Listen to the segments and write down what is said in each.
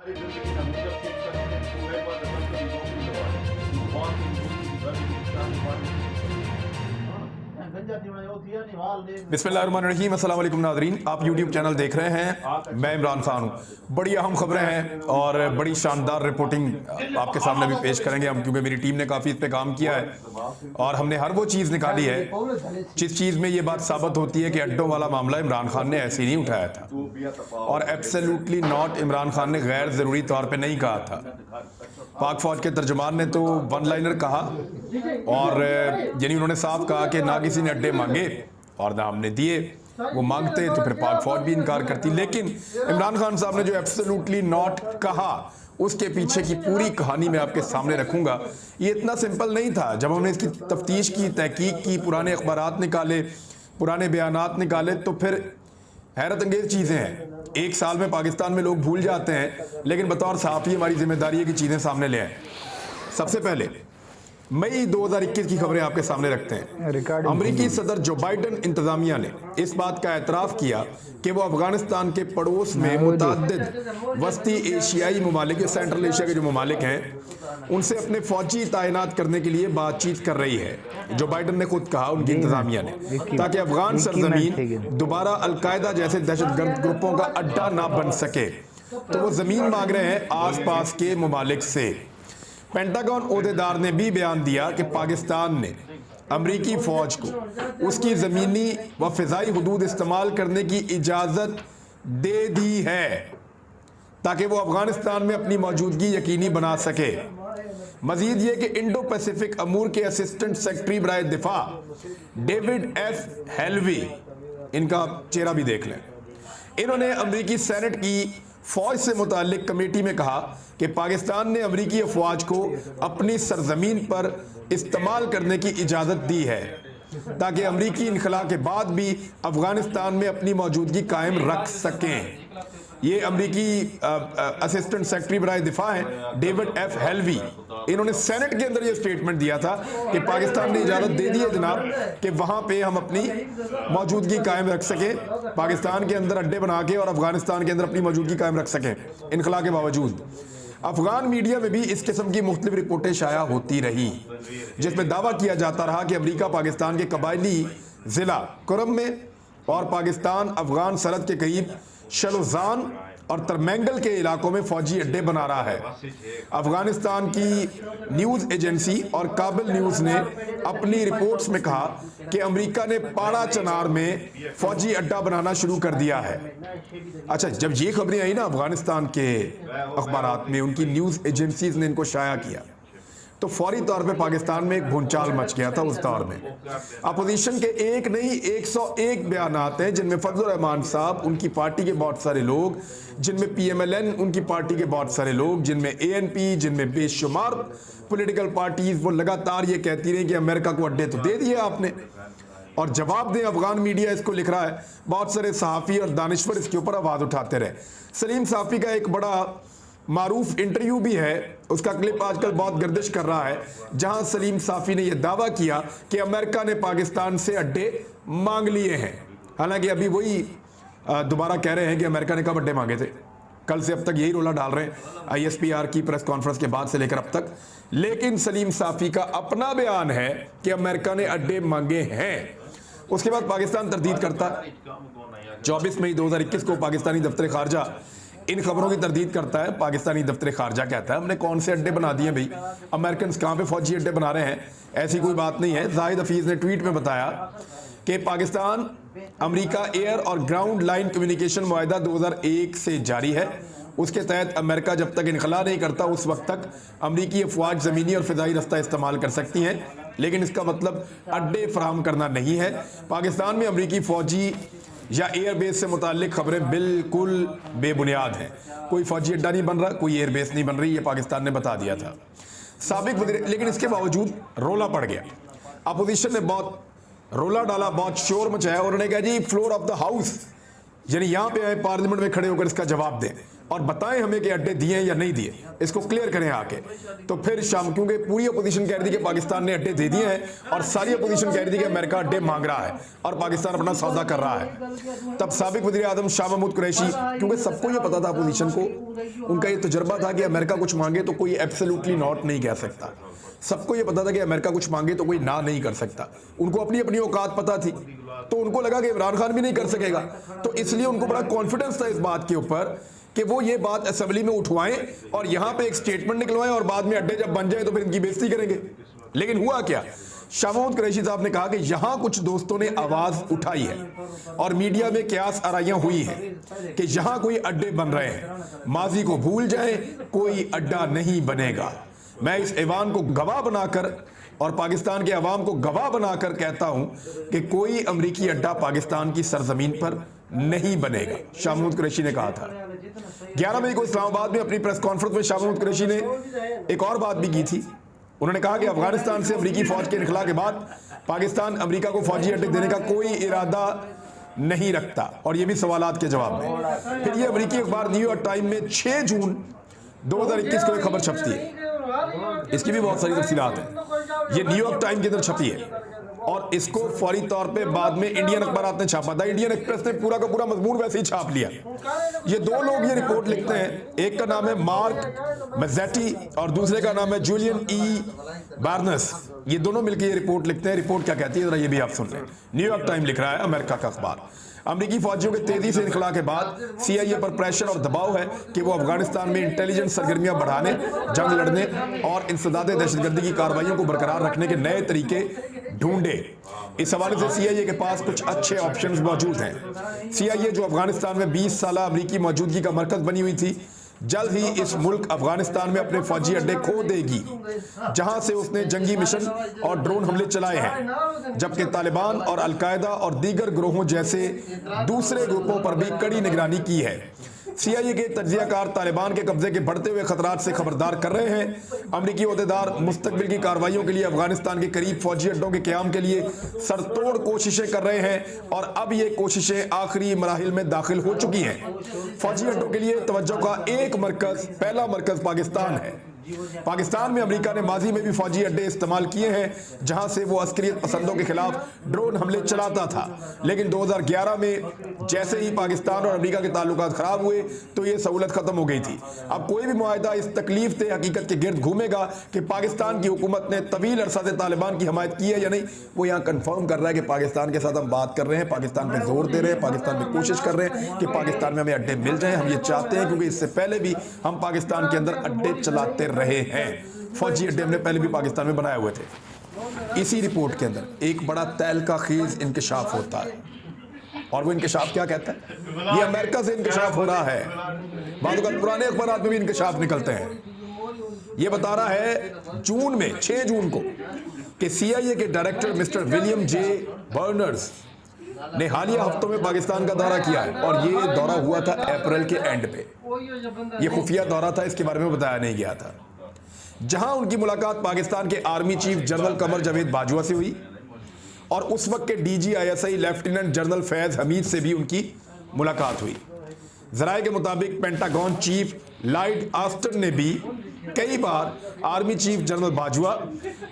सारी जिंदगी नमूजत की करते हैं पूरे पर रकम की नौकरी करवाए बहुत ही घर की शादी बिस्मिल्लाहिर्रहमानिर्रहीम, अस्सलाम वालेकुम नाज़रीन। आप यूट्यूब चैनल देख रहे हैं, मैं इमरान खान हूँ। बड़ी अहम खबरें हैं और बड़ी शानदार रिपोर्टिंग आपके सामने भी पेश करेंगे हम, क्योंकि मेरी टीम ने काफ़ी इस पे काम किया है और हमने हर वो चीज़ निकाली है जिस चीज़ में ये बात साबित होती है कि अड्डों वाला मामला इमरान खान ने ऐसे नहीं उठाया था और एब्सोल्युटली नॉट, इमरान खान ने गैर ज़रूरी तौर पर नहीं कहा था। पाक फौज के तर्जुमान ने तो वन लाइनर कहा और यानी उन्होंने साफ कहा कि ना किसी ने अड्डे मांगे और ना हमने दिए। वो मांगते तो फिर पाक फौज भी इनकार करती। लेकिन इमरान खान साहब ने जो एब्सोल्युटली नॉट कहा, उसके पीछे की पूरी कहानी मैं आपके सामने रखूंगा। ये इतना सिंपल नहीं था। जब हमने इसकी तफ्तीश की, तहकीक की, पुराने अखबारात निकाले, पुराने बयानात निकाले, तो फिर हैरत अंगेज चीज़ें हैं। एक साल में पाकिस्तान में लोग भूल जाते हैं, लेकिन बतौर सहाफ़ी हमारी जिम्मेदारी है कि चीज़ें सामने ले आए। सबसे पहले मई 2021 की खबरें आपके सामने रखते हैं। अमेरिकी सदर जो बाइडन इंतजामिया ने इस बात का एतराफ़ किया कि वो अफगानिस्तान के पड़ोस में मुतअद्दिद वस्ती एशियाई ममालिक, सेंट्रल एशिया के जो ममालिक हैं, उनसे अपने फौजी तैनात करने के लिए बातचीत कर रही है। जो बाइडन ने खुद कहा, उनकी इंतजामिया ने, ताकि अफगान सरजमीन दोबारा अलकायदा जैसे दहशतगर्द ग्रुपों का अड्डा ना बन सके। तो वो ज़मीन मांग रहे हैं आसपास के ममालिक से। पेंटागन ओहदेदार ने भी बयान दिया कि पाकिस्तान ने अमरीकी फ़ौज को उसकी ज़मीनी व फ़िज़ाई हुदूद इस्तेमाल करने की इजाज़त दे दी है ताकि वो अफ़गानिस्तान में अपनी मौजूदगी यकीनी बना सके। मज़ीद ये कि इंडो पैसिफिक अमूर के असिस्टेंट सेक्रेटरी बराए दिफा डेविड एफ हेल्वी, इनका चेहरा भी देख लें, इन्होंने अमरीकी सेनेट की फ़ौज से मुताल्लिक कमेटी में कहा कि पाकिस्तान ने अमरीकी अफवाज को अपनी सरजमीन पर इस्तेमाल करने की इजाज़त दी है ताकि अमरीकी इनखला के बाद भी अफ़गानिस्तान में अपनी मौजूदगी कायम रख सकें। ये अमरीकी असिस्टेंट सेक्रेटरी बराए दिफा हैं डेविड एफ हेल्वी। इन्होंने सेनेट के अंदर ये स्टेटमेंट दिया था कि पाकिस्तान ने इजाज़त दे दी है जनाब कि वहाँ पे हम अपनी मौजूदगी कायम रख सकें, पाकिस्तान के अंदर अड्डे बना के और अफगानिस्तान के अंदर अपनी मौजूदगी कायम रख सकें इनखला के बावजूद। अफगान मीडिया में भी इस किस्म की मुख्तलिफ रिपोर्टें शाया होती रही, जिसमें दावा किया जाता रहा कि अमरीका पाकिस्तान के कबायली ज़िला कुरम में और पाकिस्तान अफगान सरहद के करीब शलोजान और तरमैंगल के इलाकों में फौजी अड्डे बना रहा है। अफगानिस्तान की न्यूज़ एजेंसी और काबिल न्यूज़ ने अपनी रिपोर्ट्स में कहा कि अमेरिका ने पाड़ा चनार में फौजी अड्डा बनाना शुरू कर दिया है। अच्छा, जब ये खबरें आई ना अफगानिस्तान के अखबारात में, उनकी न्यूज़ एजेंसीज ने इनको शाया किया, तो फौरी तौर पे पाकिस्तान में एक भूचाल मच गया था। उस दौर में अपोजिशन के एक नहीं 101 बयानात हैं, जिनमें फजलुर रहमान साहब, उनकी पार्टी के बहुत सारे लोग, जिनमें PMLN उनकी पार्टी के बहुत सारे लोग, जिनमें ANP, जिनमें बेशुमार पॉलिटिकल पार्टीज, वो लगातार ये कहती रही कि अमेरिका को अड्डे तो दे दिए आपने और जवाब दें। अफगान मीडिया इसको लिख रहा है, बहुत सारे सहाफ़ी और दानिश्वर इसके ऊपर आवाज़ उठाते रहे। सलीम साफ़ी का एक बड़ा मारूफ इंटरव्यू भी है, उसका क्लिप आजकल बहुत गर्दिश कर रहा है, जहां सलीम साफ़ी ने यह दावा किया कि अमेरिका ने पाकिस्तान से अड्डे मांग लिए हैं। हालांकि अभी वही दोबारा कह रहे हैं कि अमेरिका ने कब अड्डे मांगे थे। कल से अब तक यही रोला डाल रहे हैं ISPR की प्रेस कॉन्फ्रेंस के बाद से लेकर अब तक। लेकिन सलीम साफ़ी का अपना बयान है कि अमेरिका ने अड्डे मांगे हैं। उसके बाद पाकिस्तान तरदीद करता। 24 मई 2021 को पाकिस्तानी दफ्तर खारजा इन खबरों की तरदीद करता है। पाकिस्तानी दफ्तर खारजा कहता है हमने कौन से अड्डे बना दिए भाई, अमेरिकन कहाँ पे फौजी अड्डे बना रहे हैं, ऐसी कोई बात नहीं है। जाहिद हफीज़ ने ट्वीट में बताया कि पाकिस्तान अमेरिका एयर और ग्राउंड लाइन कम्युनिकेशन मुआहदा 2001 से जारी है। उसके तहत अमेरिका जब तक इनखला नहीं करता उस वक्त तक अमरीकी अफवाज ज़मीनी और फ़िज़ाई रास्ता इस्तेमाल कर सकती हैं, लेकिन इसका मतलब अड्डे फराहम करना नहीं है। पाकिस्तान में अमरीकी फ़ौजी या एयरबेस से मुताल्लिक खबरें बिल्कुल बेबुनियाद हैं। कोई फौजी अड्डा नहीं बन रहा, कोई एयरबेस नहीं बन रही, ये पाकिस्तान ने बता दिया था साबिक वज़ीर। लेकिन इसके बावजूद रोला पड़ गया। अपोजिशन ने बहुत रोला डाला, बहुत शोर मचाया। उन्होंने कहा जी फ्लोर ऑफ द हाउस, यानी यहाँ पे आए, पार्लियामेंट में खड़े होकर इसका जवाब दें। और बताएं हमें कि अड्डे दिए या नहीं दिए, इसको क्लियर करें आके। तो फिर शाम, क्योंकि पूरी अपोजिशन कह रही थी कि पाकिस्तान ने अड्डे दे दिए हैं और सारी अपोजिशन कह रही थी कि अमेरिका अड्डे मांग रहा है और पाकिस्तान अपना सौदा कर रहा है। तब साबिक वज़ीर आज़म शाह महमूद कुरैशी, क्योंकि सबको ये पता था अपोजिशन को, उनका ये तजुर्बा था कि अमेरिका कुछ मांगे तो कोई एब्सोल्युटली नॉट नहीं कह सकता। सबको ये पता था कि अमेरिका कुछ मांगे तो कोई ना नहीं कर सकता। उनको अपनी अपनी औकात पता थी, तो उनको लगा कि इमरान खान भी नहीं कर सकेगा, तो इसलिए उनको बड़ा कॉन्फिडेंस था इस बात के ऊपर कि वो ये बात असेंबली में उठवाएं और यहाँ पे एक स्टेटमेंट निकलवाएं और बाद में अड्डे जब बन जाए तो फिर इनकी बेइज्जती करेंगे। लेकिन हुआ क्या, शाह महमूद कुरैशी साहब ने कहा कि यहाँ कुछ दोस्तों ने आवाज उठाई है और मीडिया में कयास आराइयां हुई हैं कि यहाँ कोई अड्डे बन रहे हैं, माजी को भूल जाएं, कोई अड्डा नहीं बनेगा। मैं इस ऐवान को गवाह बनाकर और पाकिस्तान के अवाम को गवाह बनाकर कहता हूं कि कोई अमरीकी अड्डा पाकिस्तान की सरजमीन पर नहीं बनेगा, शाह महमूद कुरैशी ने कहा था। 11 मई को इस्लामाबाद में अपनी प्रेस कॉन्फ्रेंस में शाह महमूद कुरैशी ने एक और बात भी की थी। उन्होंने कहा कि अफगानिस्तान से अमरीकी फौज के इनखला के बाद पाकिस्तान अमरीका को फौजी अड्डे देने का कोई इरादा नहीं रखता, और ये भी सवालात के जवाब में। फिर ये अमरीकी अखबार न्यूयॉर्क टाइम में 6 जून 2021 को एक खबर छपती है, इसकी भी बहुत सारी तफसीलात हैं। ये न्यूयॉर्क टाइम के अंदर छपी है और इसको फौरी तौर पे बाद में इंडियन अखबारात ने छापा था। इंडियन एक्सप्रेस ने पूरा का पूरा मजमून वैसे ही छाप लिया। ये 2 लोग ये रिपोर्ट लिखते हैं, एक का नाम है मार्क मैजेटी और दूसरे का नाम है जूलियन ई बार्नस। ये दोनों मिलकर ये रिपोर्ट लिखते हैं। रिपोर्ट क्या कहती है जरा ये भी आप सुन लें। न्यूयॉर्क टाइम लिख रहा है, अमेरिका का अखबार, अमरीकी फौजियों के तेजी से इनखला के बाद CIA पर प्रेशर और दबाव है कि वो अफगानिस्तान में इंटेलिजेंस सरगर्मियां बढ़ाने, जंग लड़ने और इंसदादे दहशतगर्दी की कार्रवाइयों को बरकरार रखने के नए तरीके ढूंढे। इस हवाले से CIA के पास कुछ अच्छे ऑप्शंस मौजूद हैं। CIA जो अफगानिस्तान में 20 साल अमरीकी मौजूदगी का मरकज बनी हुई थी, जल्द ही इस मुल्क अफगानिस्तान में अपने फौजी अड्डे खो देगी जहां से उसने जंगी मिशन और ड्रोन हमले चलाए हैं, जबकि तालिबान और अलकायदा और दीगर ग्रोहों जैसे दूसरे ग्रुपों पर भी कड़ी निगरानी की है। CIA के तज्जियाकार तालिबान के कब्जे के बढ़ते हुए खतरात से खबरदार कर रहे हैं। अमरीकी ओहदेदार मुस्तकबिल की कार्रवाइयों के लिए अफगानिस्तान के करीब फौजी अड्डों के क़याम के लिए सरतोड़ कोशिशें कर रहे हैं और अब ये कोशिशें आखिरी मराहिल में दाखिल हो चुकी हैं। फौजी अड्डों के लिए तवज्जो का एक मरकज, पहला मरकज पाकिस्तान है। पाकिस्तान में अमेरिका ने माजी में भी फौजी अड्डे इस्तेमाल किए हैं जहां से वो अस्करियत पसंदों के खिलाफ ड्रोन हमले चलाता था, लेकिन 2011 में जैसे ही पाकिस्तान और अमेरिका के ताल्लुकात खराब हुए तो ये सहूलत खत्म हो गई थी। अब कोई भी मुआहिदा इस तकलीफ दे हकीकत के गिर्द घूमेगा कि पाकिस्तान की हुकूमत ने तवील अरसा से तालिबान की हमायत की है या नहीं। वो यहाँ कन्फर्म कर रहा है कि पाकिस्तान के साथ हम बात कर रहे हैं, पाकिस्तान पे जोर दे रहे हैं, पाकिस्तान पे कोशिश कर रहे हैं कि पाकिस्तान में हमें अड्डे मिल जाए। हम ये चाहते हैं क्योंकि इससे पहले भी हम पाकिस्तान के अंदर अड्डे चलाते रहे हैं, फौजी अड्डे हमने पहले भी पाकिस्तान में बनाए हुए थे। इसी रिपोर्ट के अंदर एक बड़ा तहलका खेज इंकशाफ होता है और वो इंकशाफ क्या कहता है, ये अमेरिका से इंकशाफ हो रहा है। बाद में पुराने अखबारात में भी इंकशाफ निकलते हैं। ये बता रहा है जून में 6 जून को कि CIA के director Mister William J Burns ने हालिया हफ्तों में पाकिस्तान का दौरा किया है और ये दौरा हुआ था अप्रैल के एंड पे। ये खुफिया दौरा था, इसके बारे में बताया नहीं गया था, जहां उनकी मुलाकात पाकिस्तान के army chief general Qamar Javed Bajwa से हुई और उस वक्त के DG ISI lieutenant general Faiz Hamid से भी उनकी मुलाकात हुई। जराये के मुताबिक पेंटागन चीफ लॉयड ऑस्टिन ने भी कई बार आर्मी चीफ जनरल बाजवा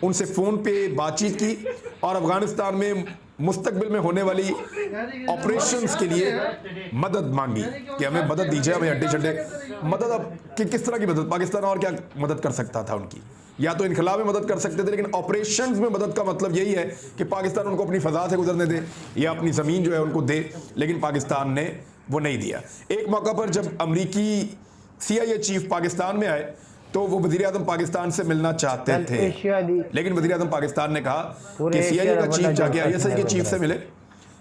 उनसे फोन पे बातचीत की और अफगानिस्तान में मुस्तकबिल में होने वाली ऑपरेशंस के लिए मदद मांगी कि हमें मदद दीजिए, हमें अड्डे शड्डे मदद। अब कि किस तरह की मदद, पाकिस्तान और क्या मदद कर सकता था उनकी, या तो इनखला में मदद कर सकते थे, लेकिन ऑपरेशंस में मदद का मतलब यही है कि पाकिस्तान उनको अपनी फजा से गुजरने दे या अपनी ज़मीन जो है उनको दे, लेकिन पाकिस्तान ने वो नहीं दिया। एक मौका पर जब अमरीकी CIA चीफ पाकिस्तान में आए तो वो वज़ीर आज़म पाकिस्तान से मिलना चाहते थे, लेकिन वज़ीर आज़म पाकिस्तान ने कहा कि CIA का चीफ जाके ISI के चीफ से मिले,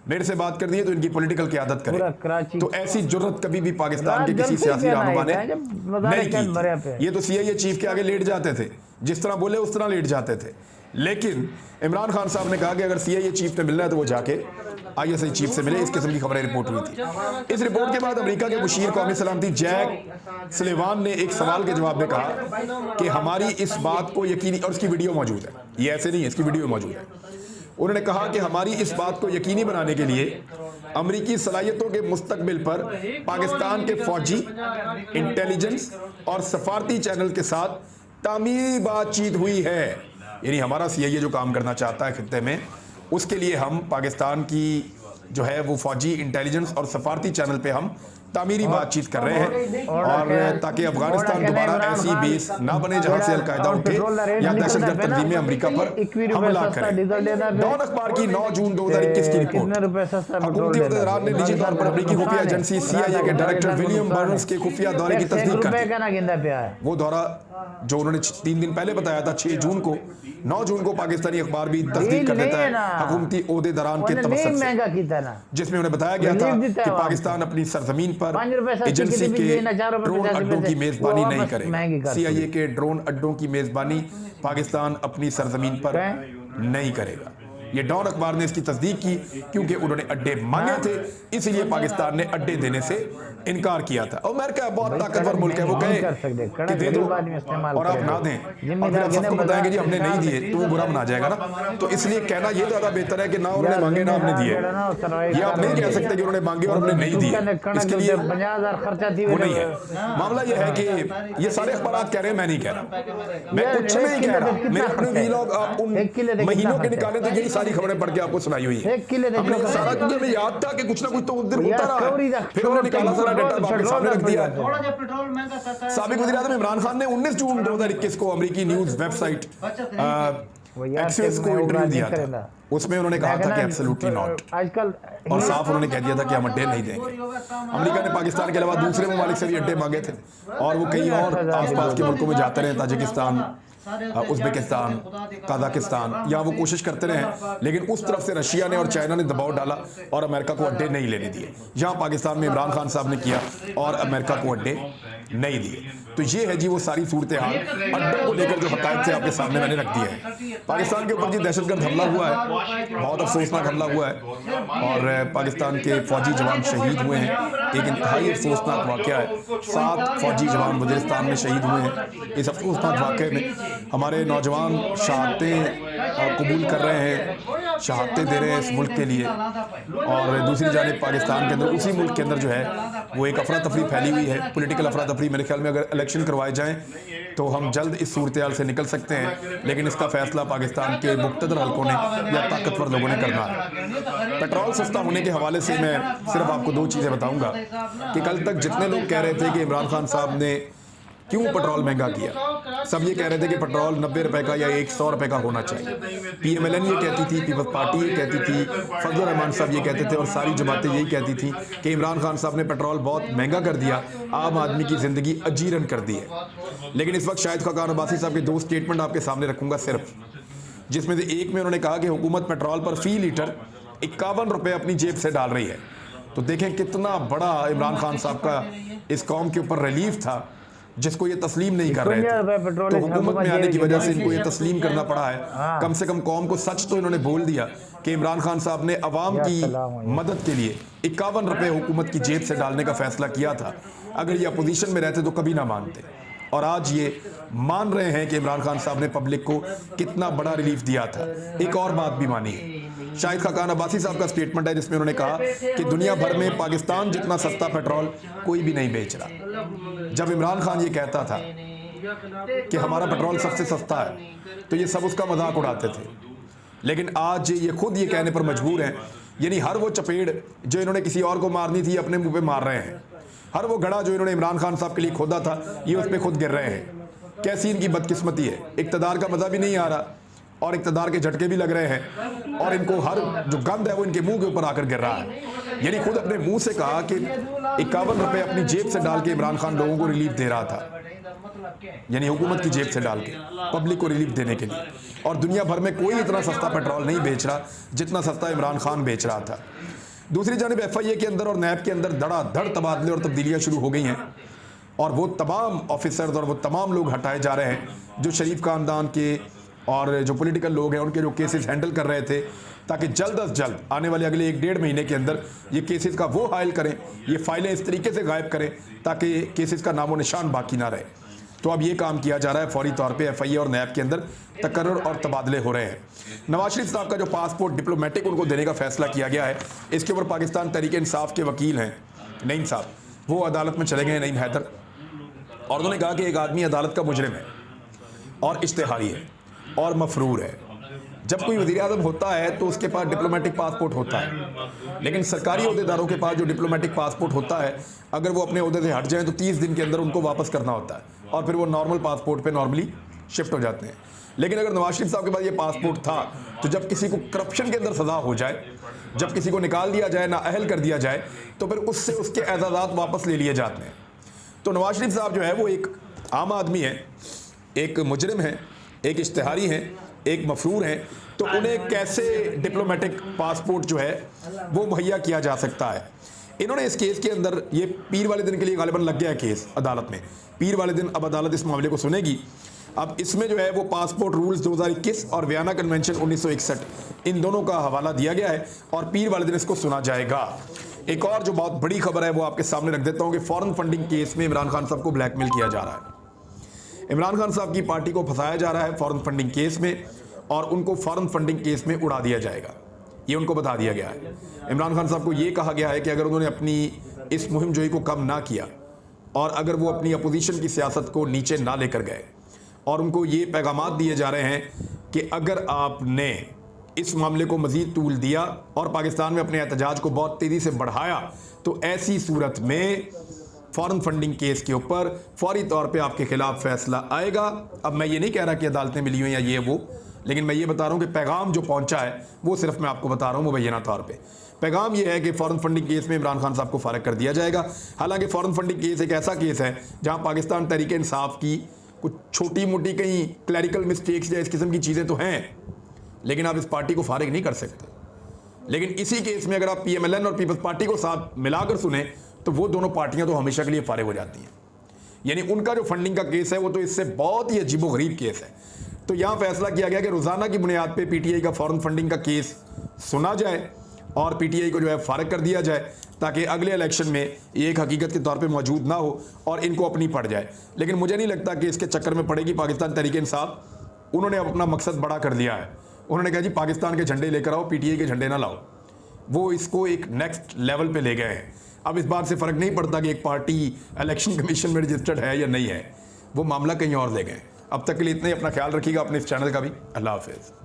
मेरे से बात कर दी है तो इनकी पॉलिटिकल क़यादत करे। तो ऐसी जुर्रत कभी भी पाकिस्तान के किसी सियासी रहनुमा ने नहीं की। ये तो CIA चीफ के आगे लेट जाते थे, जिस तरह बोले उस तरह लेट जाते थे। लेकिन इमरान खान साहब ने कहा कि अगर CIA चीफ ने मिलना है तो वो जाके ISI चीफ से मिले। इस किस्म की खबरें रिपोर्ट हुई थी। इस रिपोर्ट के बाद अमेरिका के मुशीर कौमी सलामती जैक सुलेवान ने एक सवाल के जवाब में कहा कि हमारी इस बात को यकीनी, और इसकी वीडियो मौजूद है, ये ऐसे नहीं है, इसकी वीडियो मौजूद है। उन्होंने कहा कि हमारी इस बात को यकीनी बनाने के लिए अमरीकी सलाहियतों के मुस्तकबिल पर पाकिस्तान के फौजी, इंटेलिजेंस और सफारती चैनल के साथ तामीरी बातचीत हुई है। यानी हमारा CIA जो काम करना चाहता है खित्ते में, उसके लिए हम पाकिस्तान की जो है वो फौजी, इंटेलिजेंस और सफारती चैनल पे हम तामीरी बातचीत कर रहे हैं, और ताकि अफगानिस्तान दोबारा ऐसी बेस ना बने जहां से अलकायदा उठे या दहशतगर्द तंजीमें अमेरिका पर हमला करें। डॉन अखबार की 9 जून 2021 की रिपोर्ट। हुकूमती उहदेदारान ने निजी तौर पर अमेरिकी खुफिया एजेंसी CIA के डायरेक्टर विलियम बर्न्स के खुफिया दौरे की तस्दीक कर दी। वो दौरा जो उन्होंने 3 दिन पहले बताया था 6 जून को, 9 जून को पाकिस्तानी अखबार भी तस्दीक कर देता है हुकूमती ओहदेदारान के तवस्सुत से, जिसमें उन्हें बताया गया था कि पाकिस्तान अपनी सरजमीन पर एजेंसी के ड्रोन अड्डों की मेजबानी नहीं करेगा। CIA के ड्रोन अड्डों की मेजबानी पाकिस्तान अपनी सरजमीन पर नहीं करेगा। ये डॉन अखबार ने इसकी तस्दीक की क्योंकि उन्होंने अड्डे मांगे थे, इसलिए पाकिस्तान ने अड्डे देने से इनकार किया था। अमेरिका बहुत ताकतवर मुल्क है, वो कहे कि दे दो और आप ना दें, और फिर आप सबको बताएंगे जी हमने नहीं दिए, तो वो बुरा मना जाएगा ना। तो इसलिए कहना ये ज्यादा बेहतर है कि ना उन्होंने मांगे ना हमने दिए। ये आप नहीं कह सकते कि उन्होंने मांगे और हमने नहीं दिए, इसके लिए वो नहीं है। मामला ये है कि ये सारे अखबार कह रहे हैं, मैं नहीं कह रहा, मैं कुछ नहीं कह रहा। मेरे अपने वीलॉग आप उन महीनों के निकाले थे, यही सारी खबरें पढ़ के आपको सुनाई हुई है। हमने सारा, क्योंकि हमें याद था कि कुछ ना कुछ तो उस दिन होता रहा, फिर हमने निकाला सारा डेटा आपके सामने रख दिया। साबिक वज़ीर-ए-आज़म इमरान खान ने 19 जून 2021 को अमेरिकी न्यूज वेबसाइट एक्सियोस को इंटरव्यू दिया था। उसमें उन्होंने कहा था कि एब्सोल्युटली नॉट, और साफ उन्होंने कह दिया था कि हम अड्डे नहीं देंगे। अमेरिका ने पाकिस्तान के अलावा दूसरे ममालिक से भी अड्डे मांगे थे, और वो कई और आसपास के मुल्कों में जाते रहे, ताजिकिस्तान, उज़्बेकिस्तान, कजाकिस्तान, या वो कोशिश करते रहे, लेकिन उस तरफ से रशिया ने और चाइना ने दबाव डाला और अमेरिका को अड्डे नहीं लेने दिए। यहाँ पाकिस्तान में इमरान खान साहब ने किया और अमेरिका को अड्डे नहीं दिए। तो ये है जी वो सारी सूरत हाल अड्डों को लेकर जो हक़ाइक़ थे आपके सामने मैंने रख दिए हैं। पाकिस्तान के ऊपर जी दहशतगर्द हमला हुआ है, बहुत अफसोसनाक हमला हुआ है, और पाकिस्तान के फौजी जवान शहीद हुए हैं। एक इंतहाई अफसोसनाक वाक़या है, 7 फौजी जवान वज़ीरिस्तान में शहीद हुए हैं। इस अफसोसनाक वाक़े में हमारे नौजवान शहादतें कबूल कर रहे हैं, शहादतें दे रहे हैं इस मुल्क के लिए, और दूसरी जानिब पाकिस्तान के अंदर, उसी मुल्क के अंदर जो है वो एक अफरा तफरी फैली हुई है, पॉलिटिकल अफरा तफरी। मेरे ख्याल में अगर इलेक्शन करवाए जाएं तो हम जल्द इस सूरत हाल से निकल सकते हैं, लेकिन इसका फैसला पाकिस्तान के मुक़्तदर हल्कों ने या ताकतवर लोगों ने करना है। पेट्रोल सस्ता होने के हवाले से मैं सिर्फ आपको 2 चीज़ें बताऊंगा कि कल तक जितने लोग कह रहे थे कि इमरान खान साहब ने क्यों पेट्रोल महंगा किया, सब ये कह रहे थे कि पेट्रोल 90 रुपए का या 100 रुपए का होना चाहिए। PMLN ये कहती थी, पीपल्स पार्टी ये कहती थी, फजलुर रहमान साहब ये कहते थे, और सारी जमातें यही कहती थी कि इमरान खान साहब ने पेट्रोल बहुत महंगा कर दिया, आम आदमी की ज़िंदगी अजीरन कर दी है। लेकिन इस वक्त शाहिद खाकान अब्बासी साहब के 2 स्टेटमेंट आपके सामने रखूँगा सिर्फ, जिसमें से एक में उन्होंने कहा कि हुकूमत पेट्रोल पर फ़ी लीटर 51 रुपये अपनी जेब से डाल रही है। तो देखें कितना बड़ा इमरान खान साहब का इस कौम के ऊपर रिलीफ था, जिसको ये तस्लीम नहीं कर रहे थे। तो हुकूमत में आने की वजह से इनको ये तस्लीम करना पड़ा है। कम से कम कौम को सच तो इन्होंने बोल दिया कि इमरान खान साहब ने अवाम की मदद के लिए 51 रुपये हुकूमत की जेब से डालने का फैसला किया था। अगर ये अपोजिशन में रहते तो कभी ना मानते, और आज ये मान रहे हैं कि इमरान खान साहब ने पब्लिक को कितना बड़ा रिलीफ दिया था। एक और बात भी मानी है, शाहिद खाकान अब्बासी साहब का स्टेटमेंट है जिसमें उन्होंने कहा कि दुनिया भर में पाकिस्तान जितना सस्ता पेट्रोल कोई भी नहीं बेच रहा। जब इमरान खान ये कहता था कि हमारा पेट्रोल सबसे सस्ता है, तो ये सब उसका मजाक उड़ाते थे, लेकिन आज ये खुद ये कहने पर मजबूर हैं। यानी हर वो चपेड़ जो इन्होंने किसी और को मारनी थी अपने मुंह पे मार रहे हैं, हर वो गड़ा जो इन्होंने इमरान खान साहब के लिए खोदा था ये उस पर खुद गिर रहे हैं। कैसी इनकी बदकिस्मती है, इक़्तिदार का मज़ा भी नहीं आ रहा और इक़्तिदार के झटके भी लग रहे हैं, और इनको हर जो गंद है वो इनके मुंह के ऊपर आकर गिर रहा है। यानी खुद अपने मुंह से कहा कि 51 रुपये अपनी जेब से डाल के इमरान खान लोगों को रिलीफ दे रहा था, यानी हुकूमत की जेब से डाल के पब्लिक को रिलीफ देने के लिए। और दुनिया भर में कोई इतना सस्ता पेट्रोल नहीं बेच रहा जितना सस्ता इमरान खान बेच रहा था। दूसरी जानिब FIA के अंदर और नैब के अंदर धड़ाधड़ तबादले और तब्दीलियाँ शुरू हो गई हैं, और वो तमाम ऑफिसर्स और वो तमाम लोग हटाए जा रहे हैं जो शरीफ खानदान के और जो पॉलिटिकल लोग हैं उनके जो केसेस हैंडल कर रहे थे, ताकि जल्द अज जल्द आने वाले अगले 1-1.5 महीने के अंदर ये केसेस का वो हायल करें, ये फाइलें इस तरीके से गायब करें ताकि केसेस का नामो निशान बाकी ना रहे। तो अब ये काम किया जा रहा है, फौरी तौर पे एफआईए और नैब के अंदर तकर्रुर और तबादले हो रहे हैं। नवाज शरीफ साहब का जो पासपोर्ट डिप्लोमेटिक उनको देने का फैसला किया गया है, इसके ऊपर पाकिस्तान तहरीक इंसाफ के वकील हैं नईम साहब, वो अदालत में चले गए हैं, नईम हैदर, और उन्होंने कहा कि एक आदमी अदालत का मुजरिम है और इश्तेहारी है और मफरूर है। जब कोई वज़ीर आज़म होता है तो उसके पास डिप्लोमेटिक पासपोर्ट होता है, लेकिन सरकारी अहदेदारों के पास जो डिप्लोमेटिक पासपोर्ट होता है, अगर वो अपने अहदे से हट जाएं तो 30 दिन के अंदर उनको वापस करना होता है और फिर वो नॉर्मल पासपोर्ट पे नॉर्मली शिफ्ट हो जाते हैं। लेकिन अगर नवाज शरीफ साहब के पास ये पासपोर्ट था तो जब किसी को करप्शन के अंदर सज़ा हो जाए, जब किसी को निकाल दिया जाए, नाअहल कर दिया जाए, तो फिर उससे उसके एजाज़ात वापस ले लिए जाते हैं। तो नवाज शरीफ साहब जो है वो एक आम आदमी है, एक मुजरिम है, एक इश्तेहारी हैं, एक मफरूर हैं, तो उन्हें कैसे डिप्लोमेटिक पासपोर्ट जो है वो मुहैया किया जा सकता है। इन्होंने इस केस के अंदर, ये पीर वाले दिन के लिए गालिबन लग गया है केस अदालत में, पीर वाले दिन अब अदालत इस मामले को सुनेगी। अब इसमें जो है वो पासपोर्ट रूल्स 2021 और वियना कन्वेंशन 1961 इन दोनों का हवाला दिया गया है और पीर वाले दिन इसको सुना जाएगा। एक और जो बहुत बड़ी खबर है वो आपके सामने रख देता हूँ कि फॉरेन फंडिंग केस में इमरान खान साहब को ब्लैकमेल किया जा रहा है। इमरान खान साहब की पार्टी को फंसाया जा रहा है फॉरेन फंडिंग केस में और उनको फॉरेन फंडिंग केस में उड़ा दिया जाएगा, ये उनको बता दिया गया है। इमरान खान साहब को ये कहा गया है कि अगर उन्होंने अपनी इस मुहिम जोई को कम ना किया और अगर वो अपनी अपोजिशन की सियासत को नीचे ना लेकर गए, और उनको ये पैगामात दिए जा रहे हैं कि अगर आपने इस मामले को मज़ीद तूल दिया और पाकिस्तान में अपने एहतजाज को बहुत तेज़ी से बढ़ाया तो ऐसी सूरत में फॉरेन फंडिंग केस के ऊपर फौरी तौर पे आपके खिलाफ फैसला आएगा। अब मैं ये नहीं कह रहा कि अदालतें मिली हुई या ये वो, लेकिन मैं ये बता रहा हूँ कि पैगाम जो पहुँचा है वो सिर्फ मैं आपको बता रहा हूँ मुबैना तौर पे। पैगाम ये है कि फॉरेन फंडिंग केस में इमरान खान साहब को फारिग कर दिया जाएगा। हालांकि फॉरेन फंडिंग केस एक ऐसा केस है जहाँ पाकिस्तान तहरीक इंसाफ की कुछ छोटी मोटी कहीं क्लैरिकल मिस्टेक्स या इस किस्म की चीज़ें तो हैं, लेकिन आप इस पार्टी को फारिग नहीं कर सकते। लेकिन इसी केस में अगर आप PMLN और पीपल्स पार्टी को साथ मिलाकर सुने तो वो दोनों पार्टियां तो हमेशा के लिए फारिग हो जाती हैं। यानी उनका जो फंडिंग का केस है वो तो इससे बहुत ही अजीबोगरीब केस है। तो यहाँ फैसला किया गया कि रोज़ाना की बुनियाद पे PTI का फॉरेन फंडिंग का केस सुना जाए और PTI को जो है फारिग कर दिया जाए ताकि अगले इलेक्शन में ये एक हकीकत के तौर पे मौजूद ना हो और इनको अपनी पड़ जाए। लेकिन मुझे नहीं लगता कि इसके चक्कर में पड़ेगी पाकिस्तान तहरीक इंसाफ। उन्होंने अपना मकसद बड़ा कर लिया है। उन्होंने कहा जी पाकिस्तान के झंडे लेकर आओ, PTI के झंडे ना लाओ। वो इसको एक नेक्स्ट लेवल पे ले गए हैं। अब इस बात से फ़र्क नहीं पड़ता कि एक पार्टी इलेक्शन कमीशन में रजिस्टर्ड है या नहीं है, वो मामला कहीं और ले गए। अब तक के लिए इतना ही। अपना ख्याल रखिएगा, अपने इस चैनल का भी। अल्लाह हाफिज़।